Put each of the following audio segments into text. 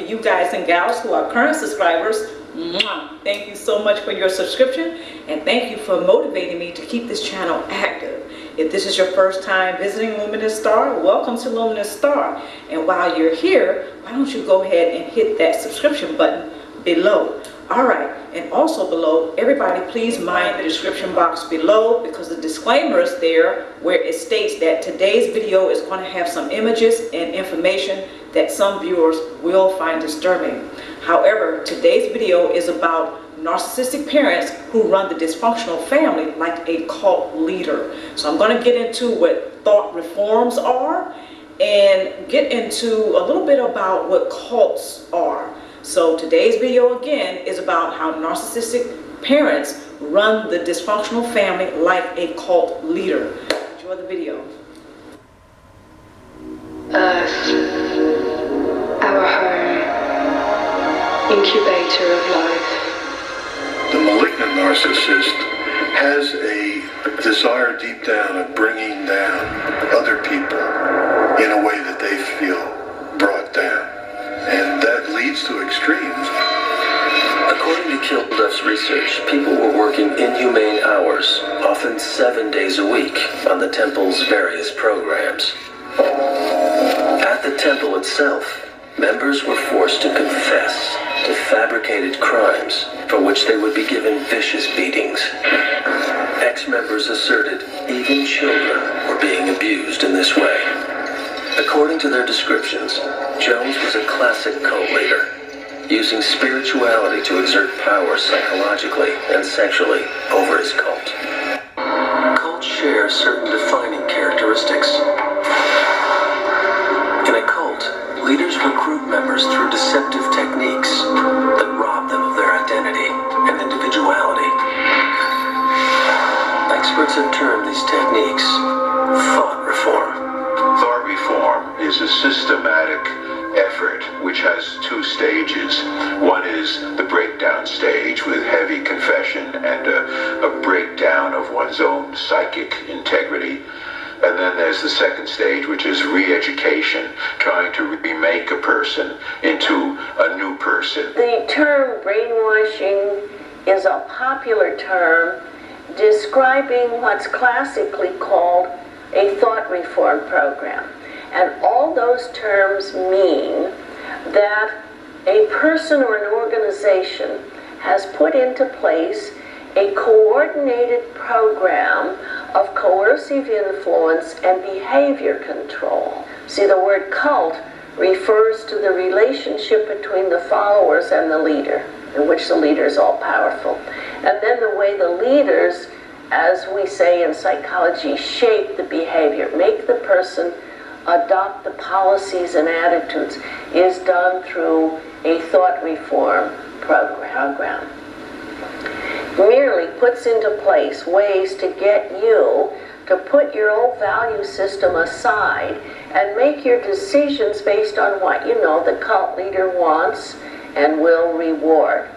For you guys and gals who are current subscribers, thank you so much for your subscription, and thank you for motivating me to keep this channel active. If this is your first time visiting Luminousz Star, welcome to Luminousz Star. And while you're here, why don't you go ahead and hit that subscription button below. Alright, and also below, everybody please mind the description box below, because the disclaimer is there where it states that today's video is going to have some images and information that some viewers will find disturbing. However, today's video is about narcissistic parents who run the dysfunctional family like a cult leader. So I'm going to get into what thought reforms are and get into a little bit about what cults are. So today's video again is about how narcissistic parents run the dysfunctional family like a cult leader. Enjoy the video. Earth, our home, incubator of life. The malignant narcissist has a desire deep down of bringing down other people in a way that they feel brought down. And that leads to extremes. According to Kilduff's research, people were working inhumane hours, often 7 days a week, on the temple's various programs. At the temple itself, members were forced to confess to fabricated crimes for which they would be given vicious beatings. Ex-members asserted even children were being abused in this way. According to their descriptions, Jones was a classic cult leader, using spirituality to exert power psychologically and sexually over his cult. Cults share certain defining characteristics. In a cult, leaders recruit members through deceptive techniques that rob them of their identity and individuality. Experts have termed these techniques thought reform. Thought reform is a systematic effort which has two stages. One is the breakdown stage with heavy confession and a breakdown of one's own psychic integrity. And then there's the second stage, which is re-education, trying to remake a person into a new person. The term brainwashing is a popular term describing what's classically called a thought reform program. And all those terms mean that a person or an organization has put into place a coordinated program of coercive influence and behavior control. See, the word cult refers to the relationship between the followers and the leader, in which the leader is all powerful. And then the way the leaders, as we say in psychology, shape the behavior, make the person adopt the policies and attitudes, is done through a thought reform program. Merely puts into place ways to get you to put your old value system aside and make your decisions based on what you know the cult leader wants and will reward.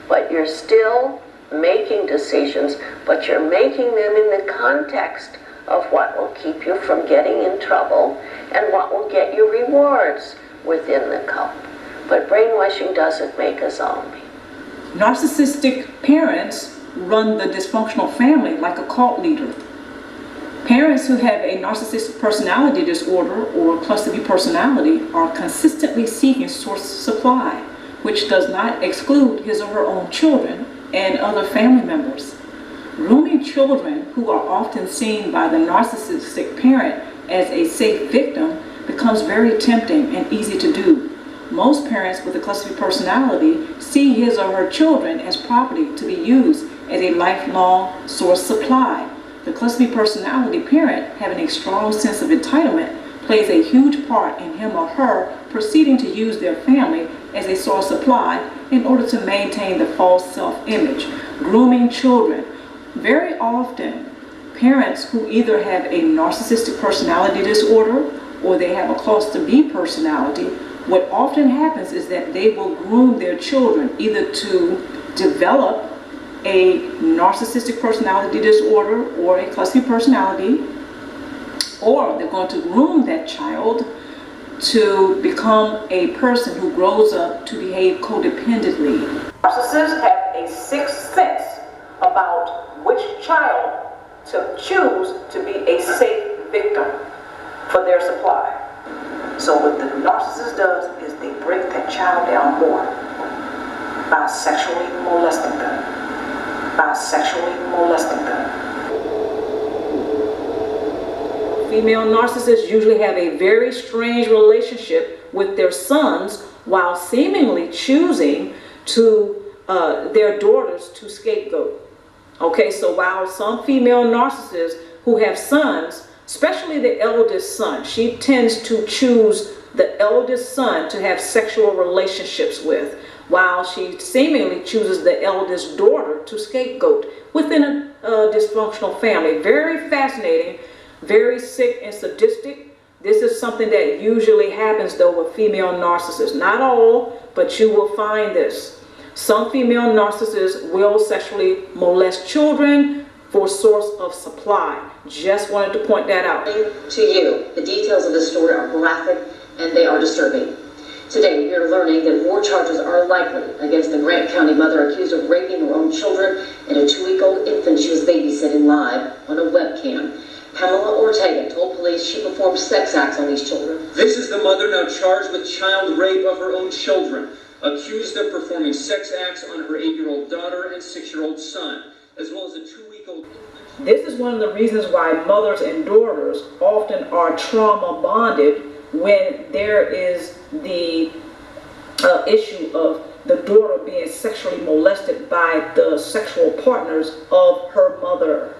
But you're still making decisions, but you're making them in the context of what will keep you from getting in trouble and what will get you rewards within the cult. But brainwashing doesn't make a zombie. Narcissistic parents run the dysfunctional family like a cult leader. Parents who have a narcissistic personality disorder or cluster B personality are consistently seeking source supply, which does not exclude his or her own children and other family members. Grooming children who are often seen by the narcissistic parent as a safe victim becomes very tempting and easy to do. Most parents with a cluster B personality see his or her children as property to be used as a lifelong source supply. The cluster B personality parent, having a strong sense of entitlement, plays a huge part in him or her proceeding to use their family as a source supply in order to maintain the false self-image. Grooming children. Very often, parents who either have a narcissistic personality disorder or they have a cluster B personality, what often happens is that they will groom their children either to develop a narcissistic personality disorder or a cluster B personality, or they're going to groom that child to become a person who grows up to behave codependently. Narcissists have a sixth sense about which child to choose to be a safe victim for their supply. So what the narcissist does is they break that child down more by sexually molesting them. Female narcissists usually have a very strange relationship with their sons while seemingly choosing to their daughters to scapegoat. Okay, so while some female narcissists who have sons, especially the eldest son, she tends to choose the eldest son to have sexual relationships with, while she seemingly chooses the eldest daughter to scapegoat within a dysfunctional family. Very fascinating, very sick and sadistic. This is something that usually happens though with female narcissists. Not all, but you will find this. Some female narcissists will sexually molest children for source of supply. Just wanted to point that out. To you, the details of this story are graphic and they are disturbing. Today, we are learning that more charges are likely against the Grant County mother accused of raping her own children and a 2-week-old infant she was babysitting live on a webcam. Pamela Ortega told police she performed sex acts on these children. This is the mother now charged with child rape of her own children, accused of performing sex acts on her 8-year-old daughter and 6-year-old son, as well as a 2-week-old infant. This is one of the reasons why mothers and daughters often are trauma bonded when there is the issue of the daughter being sexually molested by the sexual partners of her mother.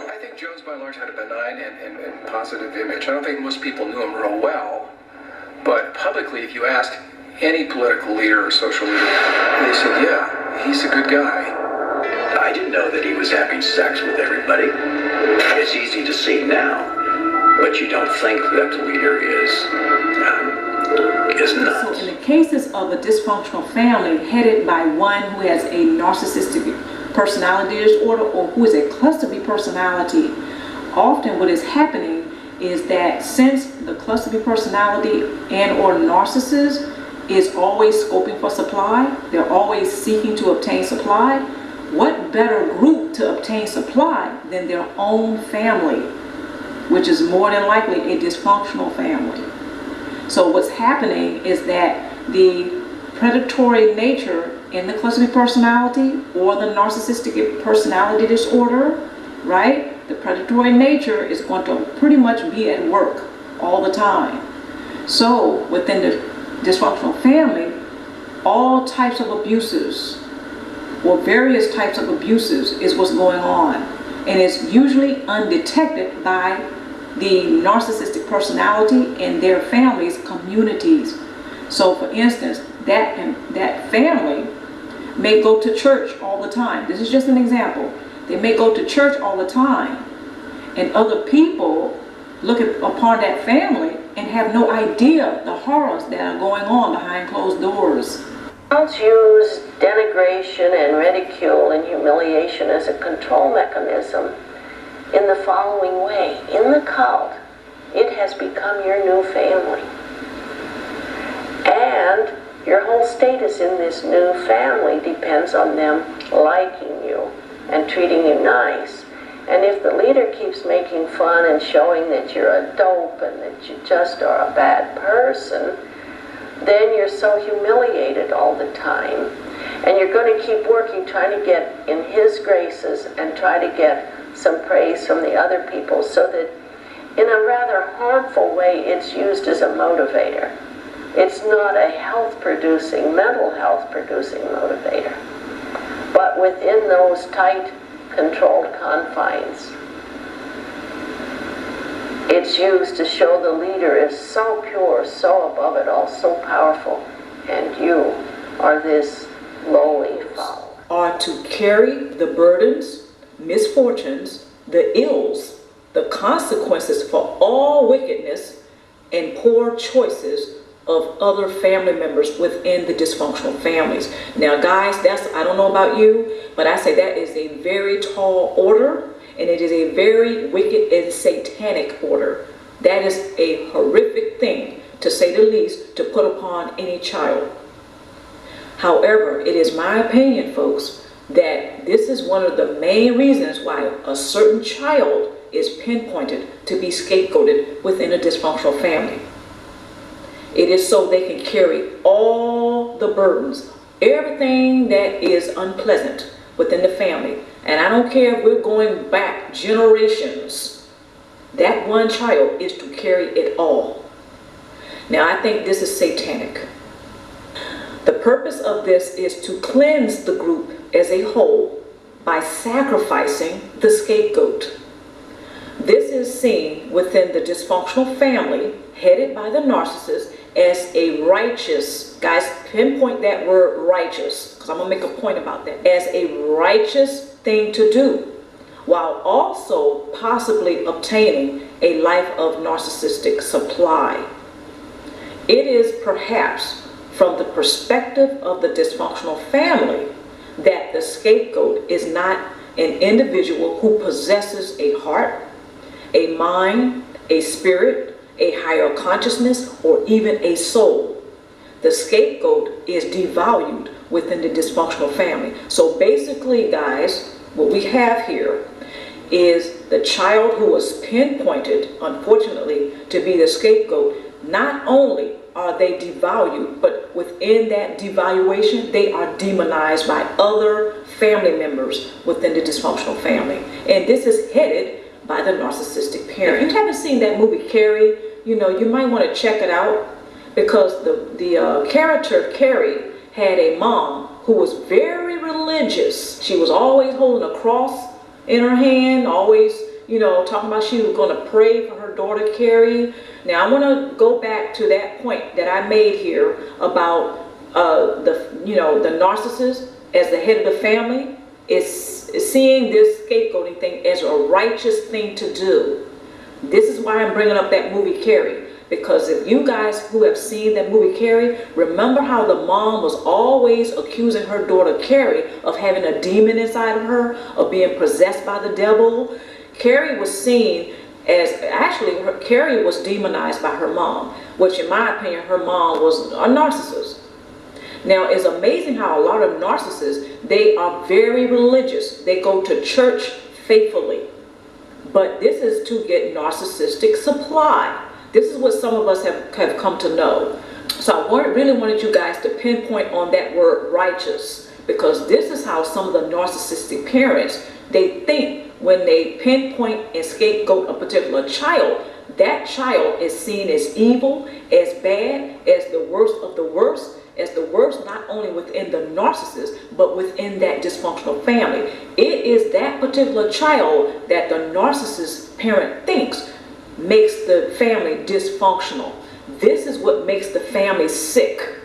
I think Jones by and large had a benign and positive image. I don't think most people knew him real well, but publicly, if you asked any political leader or social leader, they said, yeah, he's a good guy. I didn't know that he was having sex with everybody. It's easy to see now, but you don't think that the leader is nuts. So in the cases of a dysfunctional family headed by one who has a narcissistic personality disorder or who is a cluster B personality, often what is happening is that since the cluster B personality and or narcissist is always scoping for supply, they're always seeking to obtain supply, what better group to obtain supply than their own family, which is more than likely a dysfunctional family. So what's happening is that the predatory nature in the cluster B personality or the narcissistic personality disorder, right? The predatory nature is going to pretty much be at work all the time. So within the dysfunctional family, all types of abuses or various types of abuses is what's going on. And it's usually undetected by the narcissistic personality and their families' communities. So for instance, that family may go to church all the time. This is just an example. They may go to church all the time, and other people look upon that family and have no idea the horrors that are going on behind closed doors. Cults use denigration and ridicule and humiliation as a control mechanism in the following way. In the cult, it has become your new family. And your whole status in this new family depends on them liking you and treating you nice. And if the leader keeps making fun and showing that you're a dope and that you just are a bad person, then you're so humiliated all the time. And you're going to keep working, trying to get in his graces and try to get some praise from the other people, so that in a rather harmful way it's used as a motivator. It's not a mental health producing motivator. But within those tight, controlled confines, it's used to show the leader is so pure, so above it all, so powerful, and you are this lowly fowl. Are to carry the burdens, misfortunes, the ills, the consequences for all wickedness and poor choices of other family members within the dysfunctional families. Now guys, I don't know about you, but I say that is a very tall order, and it is a very wicked and satanic order. That is a horrific thing, to say the least, to put upon any child. However, it is my opinion, folks, that this is one of the main reasons why a certain child is pinpointed to be scapegoated within a dysfunctional family. It is so they can carry all the burdens, everything that is unpleasant within the family. And I don't care if we're going back generations, that one child is to carry it all. Now, I think this is satanic. The purpose of this is to cleanse the group as a whole by sacrificing the scapegoat. This is seen within the dysfunctional family headed by the narcissist as a righteous, guys, pinpoint that word righteous, because I'm going to make a point about that, as a righteous thing to do, while also possibly obtaining a life of narcissistic supply. It is perhaps from the perspective of the dysfunctional family that the scapegoat is not an individual who possesses a heart, a mind, a spirit, a higher consciousness, or even a soul. The scapegoat is devalued within the dysfunctional family. So basically, guys, what we have here is the child who was pinpointed, unfortunately, to be the scapegoat. Not only are they devalued, but within that devaluation, they are demonized by other family members within the dysfunctional family. And this is headed by the narcissistic parent. If you haven't seen that movie, Carrie, you might want to check it out, because the character, Carrie, had a mom who was very religious. She was always holding a cross in her hand, always, talking about she was going to pray for her daughter, Carrie. Now, I want to go back to that point that I made here about the narcissist as the head of the family is seeing this scapegoating thing as a righteous thing to do. This is why I'm bringing up that movie, Carrie, because if you guys who have seen that movie, Carrie, remember how the mom was always accusing her daughter, Carrie, of having a demon inside of her, of being possessed by the devil. Carrie was seen as, actually, Carrie was demonized by her mom, which in my opinion, her mom was a narcissist. Now, it's amazing how a lot of narcissists, they are very religious. They go to church faithfully. But this is to get narcissistic supply. This is what some of us have come to know. So I really wanted you guys to pinpoint on that word righteous, because this is how some of the narcissistic parents, they think when they pinpoint and scapegoat a particular child, that child is seen as evil, as bad, as the worst of the worst, as the worst not only within the narcissist, but within that dysfunctional family. It is that particular child that the narcissist parent thinks makes the family dysfunctional. This is what makes the family sick.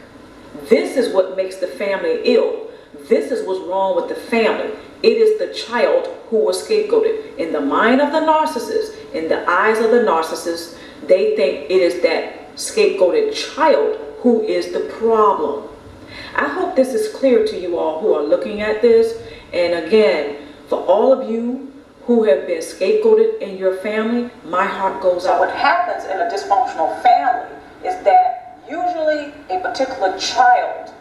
This is what makes the family ill. This is what's wrong with the family. It is the child who was scapegoated. In the mind of the narcissist, in the eyes of the narcissist, they think it is that scapegoated child who is the problem. I hope this is clear to you all who are looking at this. And again, for all of you who have been scapegoated in your family, my heart goes out. What happens in a dysfunctional family is that usually a particular child,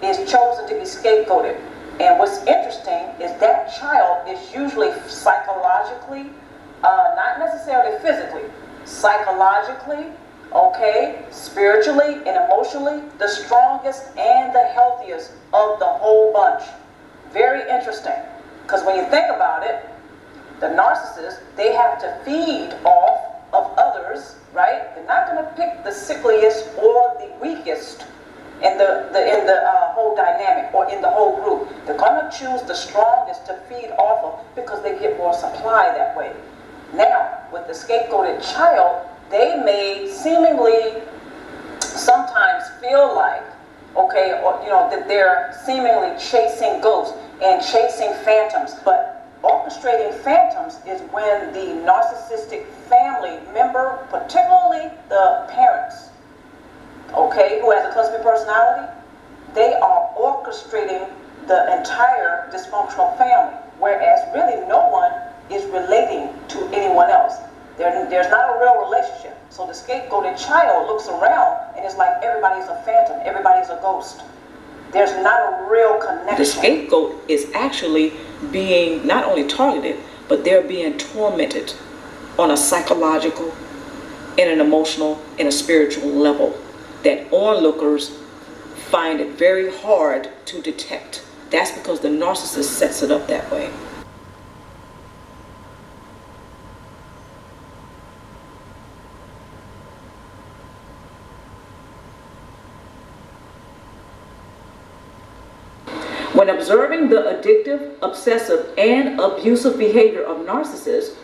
is chosen to be scapegoated. And what's interesting is that child is usually psychologically, not necessarily physically, psychologically, spiritually and emotionally, the strongest and the healthiest of the whole bunch. Very interesting, because when you think about it, the narcissists, they have to feed off of others, right? They're not going to pick the sickliest or the weakest in the whole dynamic or in the whole group. They're going to choose the strongest to feed off of because they get more supply that way. Now, with the scapegoated child, they may seemingly sometimes feel like, that they're seemingly chasing ghosts and chasing phantoms. But orchestrating phantoms is when the narcissistic family member, particularly the parents, who has a cluster B personality, they are orchestrating the entire dysfunctional family, whereas really no one is relating to anyone else. There's not a real relationship. So the scapegoated child looks around and it's like everybody's a phantom, everybody's a ghost. There's not a real connection. The scapegoat is actually being not only targeted, but they're being tormented on a psychological and an emotional and a spiritual level that onlookers find it very hard to detect. That's because the narcissist sets it up that way. When observing the addictive, obsessive, and abusive behavior of narcissists,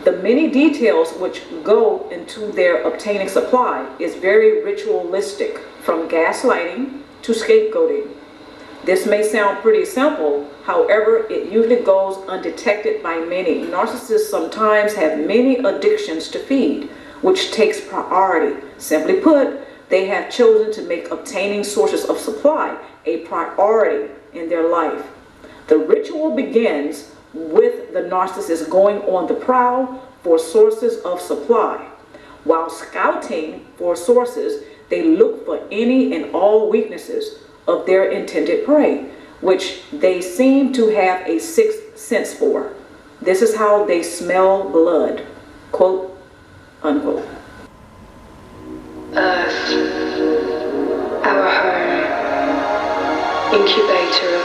the many details which go into their obtaining supply is very ritualistic, from gaslighting to scapegoating. This may sound pretty simple, however, it usually goes undetected by many. Narcissists sometimes have many addictions to feed, which takes priority. Simply put, they have chosen to make obtaining sources of supply a priority in their life. The ritual begins with the narcissist going on the prowl for sources of supply. While scouting for sources, they look for any and all weaknesses of their intended prey, which they seem to have a sixth sense for. This is how they smell blood, quote, unquote. Earth, our home, incubator